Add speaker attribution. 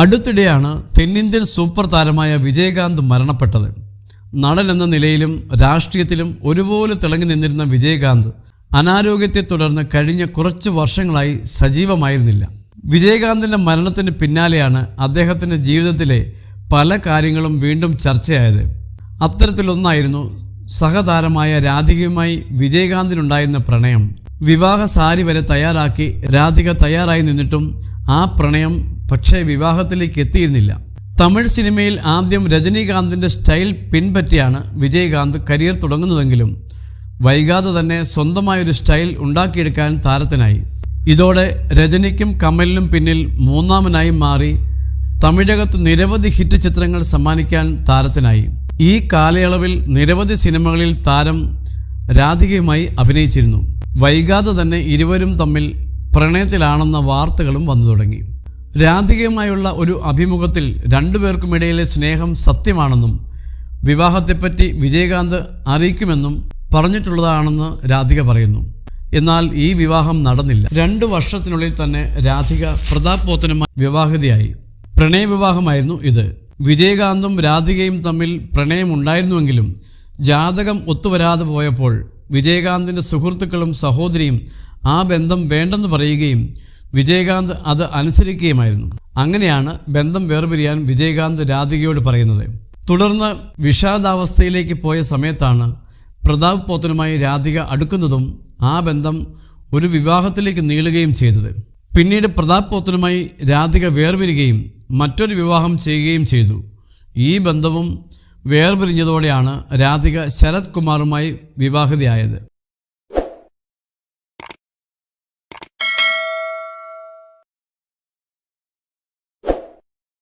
Speaker 1: അടുത്തിടെയാണ് തെന്നിന്ത്യൻ സൂപ്പർ താരമായ വിജയകാന്ത് മരണപ്പെട്ടത്. നടൻ എന്ന നിലയിലും രാഷ്ട്രീയത്തിലും ഒരുപോലെ തിളങ്ങി നിന്നിരുന്ന വിജയകാന്ത് അനാരോഗ്യത്തെ തുടർന്ന് കഴിഞ്ഞ കുറച്ച് വർഷങ്ങളായി സജീവമായിരുന്നില്ല. വിജയകാന്തിൻ്റെ മരണത്തിന് പിന്നാലെയാണ് അദ്ദേഹത്തിൻ്റെ ജീവിതത്തിലെ പല കാര്യങ്ങളും വീണ്ടും ചർച്ചയായത്. അത്തരത്തിലൊന്നായിരുന്നു സഹതാരമായ രാധികയുമായി വിജയകാന്തിനുണ്ടായിരുന്ന പ്രണയം. വിവാഹ സാരി വരെ തയ്യാറാക്കി രാധിക തയ്യാറായി നിന്നിട്ടും ആ പ്രണയം പക്ഷേ വിവാഹത്തിലേക്ക് എത്തിയിരുന്നില്ല. തമിഴ് സിനിമയിൽ ആദ്യം രജനീകാന്തിൻ്റെ സ്റ്റൈൽ പിൻപറ്റിയാണ് വിജയകാന്ത് കരിയർ തുടങ്ങുന്നതെങ്കിലും വൈകാതെ തന്നെ സ്വന്തമായൊരു സ്റ്റൈൽ ഉണ്ടാക്കിയെടുക്കാൻ താരത്തിനായി. ഇതോടെ രജനിക്കും കമലിനും പിന്നിൽ മൂന്നാമനായി മാറി തമിഴകത്ത് നിരവധി ഹിറ്റ് ചിത്രങ്ങൾ സമ്മാനിക്കാൻ താരത്തിനായി. ഈ കാലയളവിൽ നിരവധി സിനിമകളിൽ താരം രാധികയുമായി അഭിനയിച്ചിരുന്നു. വൈകാതെ തന്നെ ഇരുവരും തമ്മിൽ പ്രണയത്തിലാണെന്ന വാർത്തകളും വന്നു തുടങ്ങി. രാധികയുമായുള്ള ഒരു അഭിമുഖത്തിൽ രണ്ടുപേർക്കുമിടയിലെ സ്നേഹം സത്യമാണെന്നും വിവാഹത്തെപ്പറ്റി വിജയകാന്ത് അറിയിക്കുമെന്നും പറഞ്ഞിട്ടുള്ളതാണെന്ന് രാധിക പറയുന്നു. എന്നാൽ ഈ വിവാഹം നടന്നില്ല. 2 വർഷത്തിനുള്ളിൽ തന്നെ രാധിക പ്രതാപ് പോത്തനുമായി വിവാഹിതയായി. പ്രണയവിവാഹമായിരുന്നു ഇത്. വിജയകാന്തും രാധികയും തമ്മിൽ പ്രണയമുണ്ടായിരുന്നുവെങ്കിലും ജാതകം ഒത്തുവരാതെ പോയപ്പോൾ വിജയകാന്തിൻ്റെ സുഹൃത്തുക്കളും സഹോദരിയും ആ ബന്ധം വേണ്ടെന്ന് പറയുകയും വിജയകാന്ത് അത് അനുസരിക്കുകയുമായിരുന്നു. അങ്ങനെയാണ് ബന്ധം വേർപിരിയാൻ വിജയകാന്ത് രാധികയോട് പറയുന്നത്. തുടർന്ന് വിഷാദാവസ്ഥയിലേക്ക് പോയ സമയത്താണ് പ്രതാപ് പോത്തനുമായി രാധിക അടുക്കുന്നതും ആ ബന്ധം ഒരു വിവാഹത്തിലേക്ക് നീളുകയും ചെയ്തത്. പിന്നീട് പ്രതാപ് പോത്തനുമായി രാധിക വേർപിരിയുകയും മറ്റൊരു വിവാഹം ചെയ്യുകയും ചെയ്തു. ഈ ബന്ധവും വേർപിരിഞ്ഞതോടെയാണ് രാധിക ശരത് കുമാറുമായി വിവാഹിതയായത്.